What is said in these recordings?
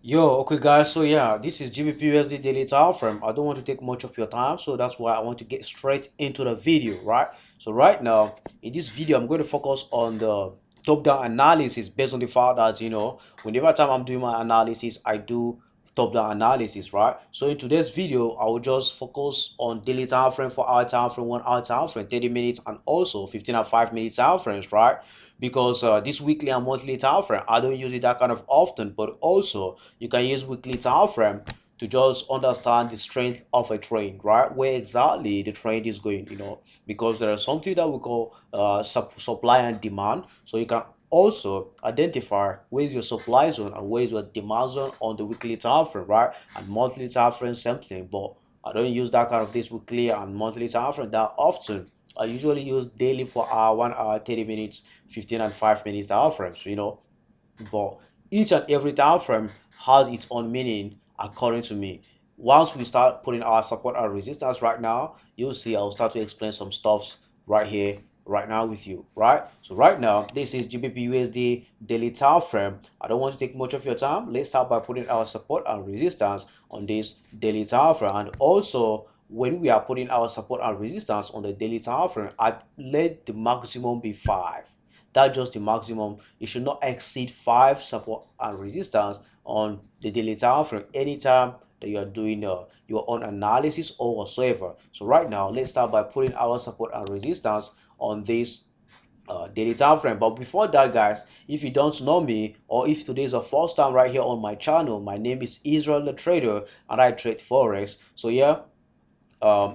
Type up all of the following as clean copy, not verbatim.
Yo, okay guys, so yeah, this is GBPUSD daily time frame. I don't want to take much of your time, so that's why I want to get straight into the video, right? So right now, in this video, I'm going to focus on the top-down analysis based on the fact that, whenever time I'm doing my analysis, I do top-down analysis, right? So in today's video, I will just focus on daily time frame, 4 hour time frame, 1 hour time frame, 30 minutes, and also 15 and 5 minute time frames, right? Because this weekly and monthly time frame, I don't use it that kind of often, but also you can use weekly time frame to just understand the strength of a trend, right? Where exactly the trend is going, because there is something that we call supply and demand. So you can also identify where is your supply zone and where is your demand zone on the weekly time frame, right? And monthly time frame, same thing. But I don't use that kind of this weekly and monthly time frame that often. I usually use daily for hour, 1 hour, 30 minutes, 15 and 5 minutes time frames, but each and every time frame has its own meaning according to me. Once we start putting our support and resistance right now, you'll see I'll start to explain some stuffs right here right now with you, right? So right now, this is GBPUSD daily time frame. I don't want to take much of your time. Let's start by putting our support and resistance on this daily time frame. And also, when we are putting our support and resistance on the daily time frame, I let the maximum be 5. That's just the maximum. It should not exceed 5 support and resistance on the daily time frame anytime that you are doing your own analysis or whatsoever. So right now, let's start by putting our support and resistance on this daily time frame. But before that, guys, if you don't know me, or if today is the first time right here on my channel, my name is Israel the Trader and I trade Forex. So yeah,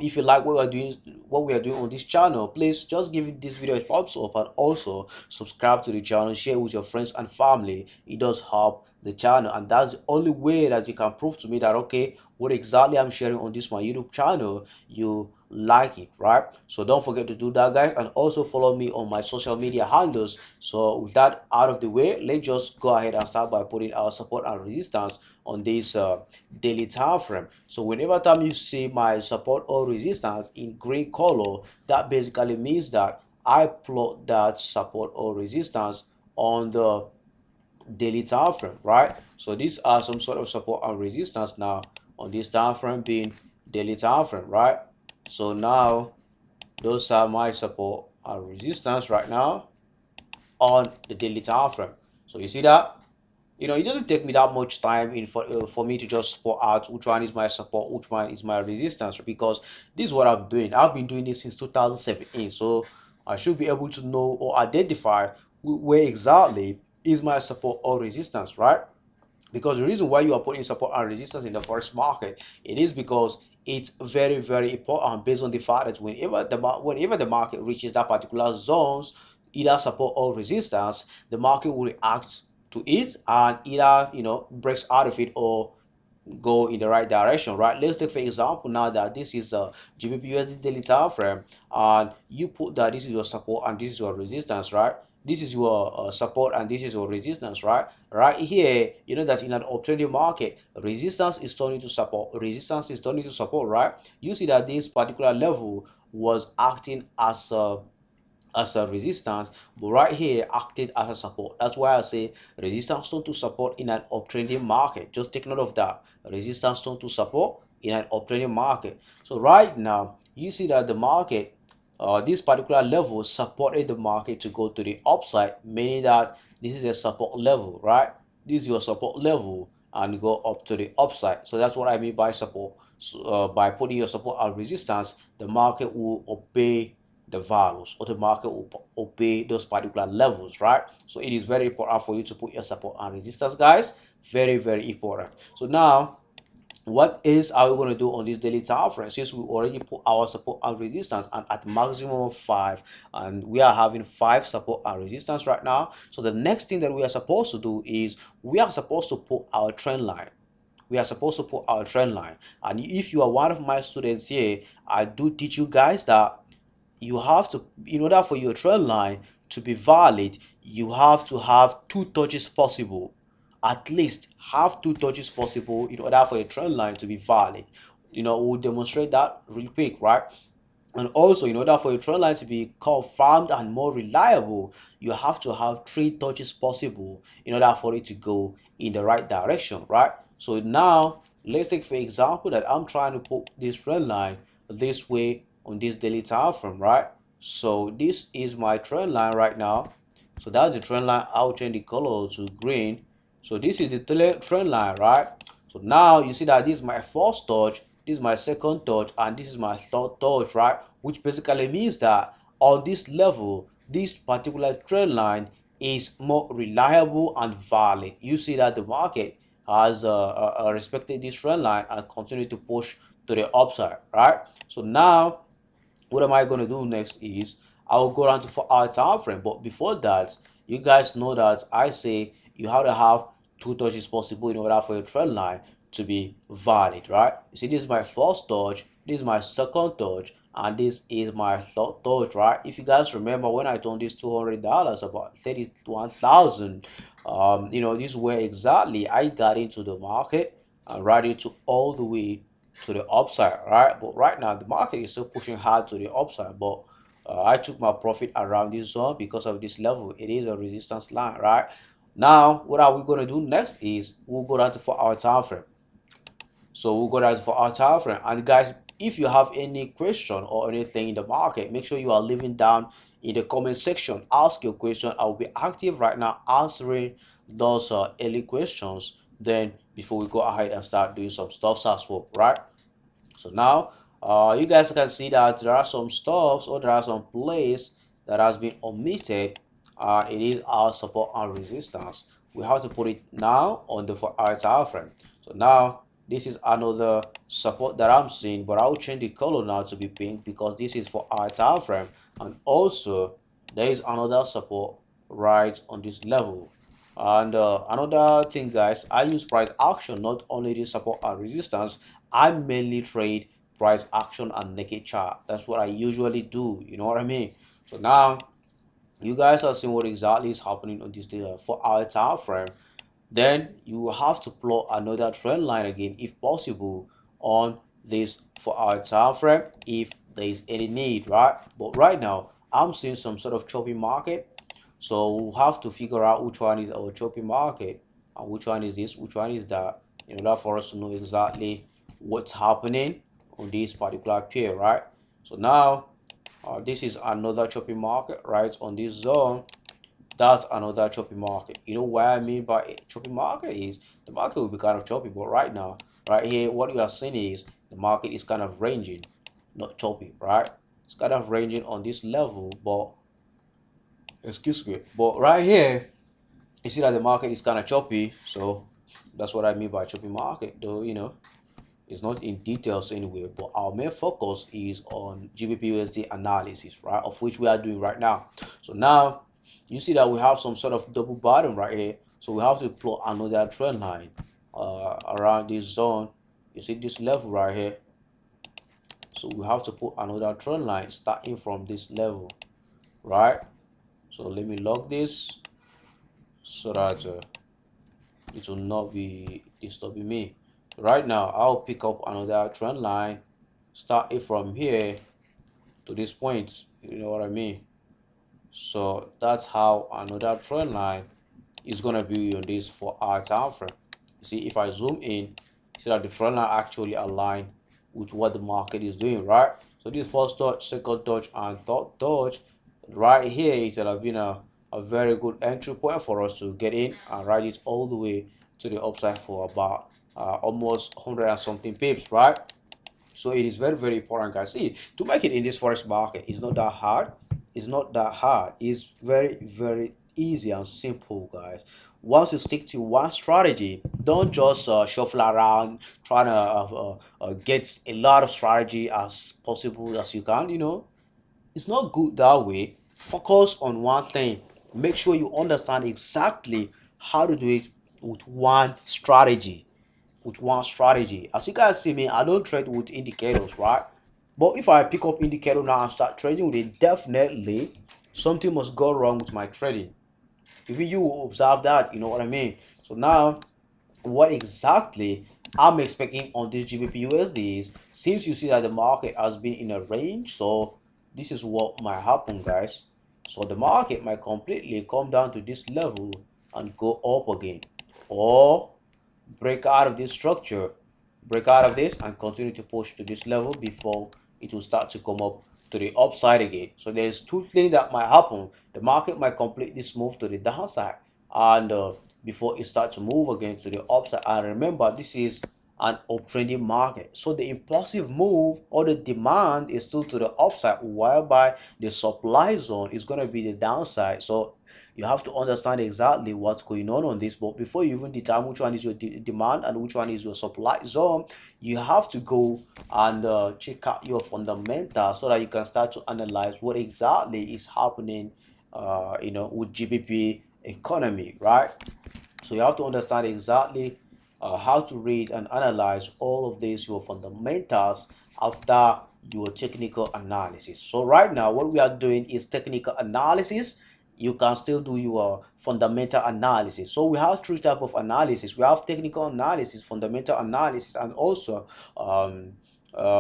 if you like what we are doing on this channel, please just give this video a thumbs up and also subscribe to the channel, share with your friends and family. It does help the channel, and that's the only way that you can prove to me that okay, what exactly I'm sharing on this my YouTube channel, you like it, right? So don't forget to do that, guys, and also follow me on my social media handles. So with that out of the way, let's just go ahead and start by putting our support and resistance on this daily time frame. So whenever time you see my support or resistance in green color, that basically means that I plot that support or resistance on the daily time frame, right? So these are some sort of support and resistance now on this time frame being daily time frame, right? So now those are my support and resistance right now on the daily time frame. So you see that, it doesn't take me that much time for me to just spot out which one is my support, which one is my resistance, because this is what I'm doing. I've been doing this since 2017, so I should be able to know or identify where exactly is my support or resistance, right? Because the reason why you are putting support and resistance in the forex market, it is because it's very very important, based on the fact that whenever the market reaches that particular zones, either support or resistance, the market will react to it and either breaks out of it or go in the right direction, right? Let's take for example now that this is a GBPUSD daily time frame, and you put that this is your support and this is your resistance, right? This is your support and this is your resistance, right? Right here, you know that in an uptrending market, resistance is turning to support, resistance is turning to support, right? You see that this particular level was acting as a resistance, but right here acted as a support. That's why I say resistance turn to support in an uptrending market. Just take note of that. Resistance turn to support in an uptrending market. So right now you see that the market, this particular level supported the market to go to the upside, meaning that this is a support level, right? This is your support level and go up to the upside. So that's what I mean by support. So, by putting your support and resistance, the market will obey the values, or the market will obey those particular levels, right? So it is very important for you to put your support and resistance, guys. Very very important. So now, what is are we going to do on this daily time frame? Since we already put our support and resistance and at maximum of 5, and we are having 5 support and resistance right now, so the next thing that we are supposed to do is we are supposed to put our trend line. And if you are one of my students here, I do teach you guys that you have to, in order for your trend line to be valid, you have to have 2 touches possible. At least have 2 touches possible in order for a trend line to be valid. We'll demonstrate that real quick, right? And also, in order for your trend line to be confirmed and more reliable, you have to have 3 touches possible in order for it to go in the right direction, right? So now, let's take for example that I'm trying to put this trend line this way on this daily time frame, right? So this is my trend line right now. So that's the trend line. I'll change the color to green. So this is the trend line, right? So now you see that this is my first touch, this is my second touch, and this is my third touch, right? Which basically means that on this level, this particular trend line is more reliable and valid. You see that the market has respected this trend line and continue to push to the upside, right? So now what am I going to do next is I'll go down to 4 hour time frame. But before that, you guys know that I say you have to have 2 touches possible in order for your trend line to be valid, right? You see, this is my first touch, this is my second touch, and this is my third touch, right? If you guys remember when I told this $200 about 31,000, this is where exactly I got into the market and right into all the way to the upside, right? But right now the market is still pushing hard to the upside, but I took my profit around this zone because of this level. It is a resistance line, right? Now what are we going to do next is we'll go down to 4 hour time frame. So we'll go down to 4 hour time frame. And guys, if you have any question or anything in the market, make sure you are leaving down in the comment section. Ask your question. I'll be active right now answering those early questions, then before we go ahead and start doing some stuff as well, right? So now you guys can see that there are some stuffs or there are some plays that has been omitted. It is our support and resistance. We have to put it now on the 4 hour time frame. So now this is another support that I'm seeing, but I'll change the color now to be pink because this is for our time frame. And also there is another support right on this level. And another thing, guys, I use price action, not only the support and resistance. I mainly trade price action and naked chart. That's what I usually do. You know what I mean? So now you guys are seeing what exactly is happening on this 4 hour time frame. Then you will have to plot another trend line again, if possible, on this 4 hour time frame if there is any need, right? But right now I'm seeing some sort of choppy market. So we'll have to figure out which one is our choppy market and which one is this, which one is that, in order for us to know exactly what's happening on this particular pair, right? So now this is another choppy market right on this zone. That's another choppy market. You know what I mean by a choppy market is the market will be kind of choppy, but right now, right here, what you are seeing is the market is kind of ranging, not choppy, right? It's kind of ranging on this level, but excuse me, but right here you see that the market is kind of choppy. So that's what I mean by choppy market, though, it's not in details anyway, but our main focus is on GBPUSD analysis, right, of which we are doing right now. So now you see that we have some sort of double bottom right here, so we have to plot another trend line around this zone. You see this level right here, so we have to put another trend line starting from this level, right? So let me log this so that it will not be disturbing me. Right now I'll pick up another trend line, start it from here to this point, you know what I mean? So that's how another trend line is gonna be on this 4 hour time frame. You see, if I zoom in, see that the trend line actually align with what the market is doing, right? So this first touch, second touch, and third touch right here, it will have been a very good entry point for us to get in and ride it all the way to the upside for about almost 100 and something pips, right? So it is very, very important, guys. See, to make it in this forex market is not that hard. It's not that hard. It's very, very easy and simple, guys. Once you stick to one strategy, don't just shuffle around trying to get a lot of strategy as possible as you can. It's not good that way. Focus on one thing. Make sure you understand exactly how to do it with one strategy. As you guys see me, I don't trade with indicators, right? But if I pick up indicator now and start trading with it, definitely something must go wrong with my trading. Even you will observe that, you know what I mean? So now what exactly I'm expecting on this GBPUSDs, since you see that the market has been in a range. So this is what might happen, guys. So the market might completely come down to this level and go up again, or break out of this structure, break out of this and continue to push to this level before it will start to come up to the upside again. So there's two things that might happen. The market might complete this move to the downside, and before it starts to move again to the upside. And remember, this is an uptrending market, so the impulsive move or the demand is still to the upside, whereby the supply zone is going to be the downside. So you have to understand exactly what's going on this. But before you even determine which one is your demand and which one is your supply zone, you have to go and check out your fundamentals so that you can start to analyze what exactly is happening with GBP economy, right? So you have to understand exactly how to read and analyze all of these, your fundamentals, after your technical analysis. So right now what we are doing is technical analysis. You can still do your fundamental analysis. So we have three type of analysis. We have technical analysis, fundamental analysis, and also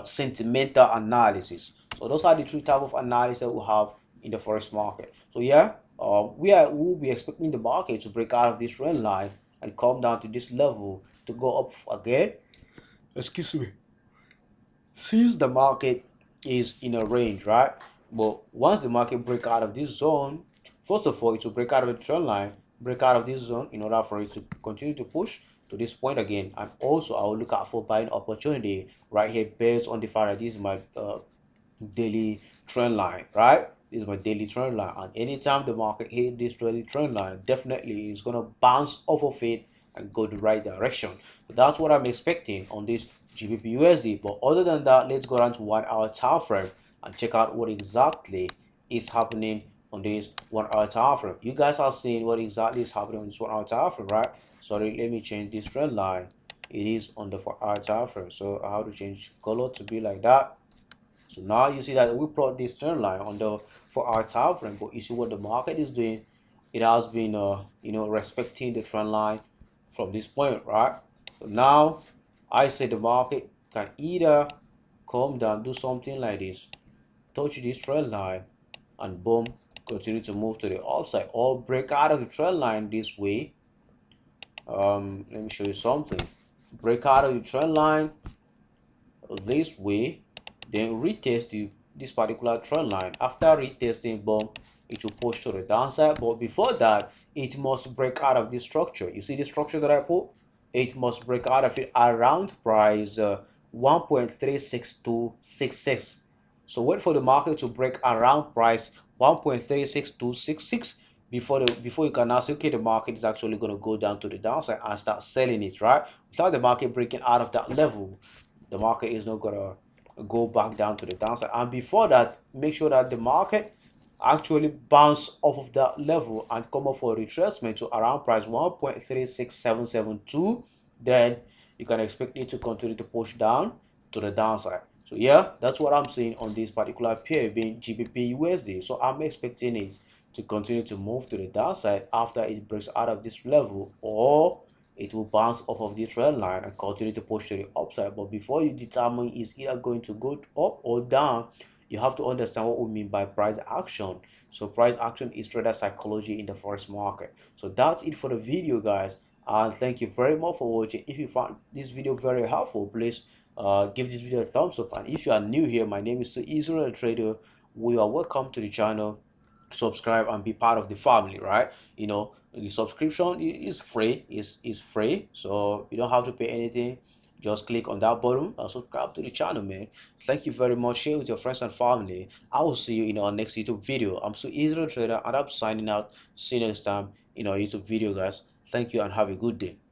sentimental analysis. So those are the three type of analysis that we have in the forex market. So yeah, we'll be expecting the market to break out of this trend line and come down to this level to go up again. Excuse me. Since the market is in a range, right? But once the market break out of this zone, first of all, it will break out of the trend line, break out of this zone in order for it to continue to push to this point again. And also, I will look out for buying opportunity right here based on the fact that this is my daily trend line, right? This is my daily trend line, and anytime the market hit this daily trend line, definitely it's gonna bounce off of it and go the right direction. So that's what I'm expecting on this GBPUSD. But other than that, let's go down to 1 hour time frame and check out what exactly is happening on this 1 hour time frame. You guys are seeing what exactly is happening on this 1 hour time frame, right? Sorry, let me change this trend line. It is on the 4 hour time frame, so I have to change color to be like that. So now you see that we plot this trend line on the 4 hour time frame, but you see what the market is doing. It has been respecting the trend line from this point, right? So now I say the market can either come down, do something like this, touch this trend line, and boom, continue to move to the upside, or break out of the trend line this way. Let me show you something. Break out of the trend line this way, then retest this particular trend line. After retesting, boom, it will push to the downside. But before that, it must break out of this structure. You see the structure that I put? It must break out of it around price 1.36266. So wait for the market to break around price 1.36266 before you can now say, okay, the market is actually going to go down to the downside and start selling it, right? Without the market breaking out of that level, the market is not gonna go back down to the downside. And before that, make sure that the market actually bounce off of that level and come up for a retracement to around price 1.36772. Then you can expect it to continue to push down to the downside. So yeah, that's what I'm seeing on this particular pair being GBP USD. So I'm expecting it to continue to move to the downside after it breaks out of this level, or it will bounce off of the trend line and continue to push to the upside. But before you determine is either going to go up or down, you have to understand what we mean by price action. So price action is trader psychology in the forex market. So that's it for the video, guys, and thank you very much for watching. If you found this video very helpful, please give this video a thumbs up. And if you are new here, my name is Israel Trader. We are welcome to the channel. Subscribe and be part of the family, right? The subscription is free, is free, so you don't have to pay anything. Just click on that button and subscribe to the channel, man. Thank you very much. Share with your friends and family. I will see you in our next YouTube video. I'm so Israel Trader, and I'm signing out. See you next time in our YouTube video, guys. Thank you and have a good day.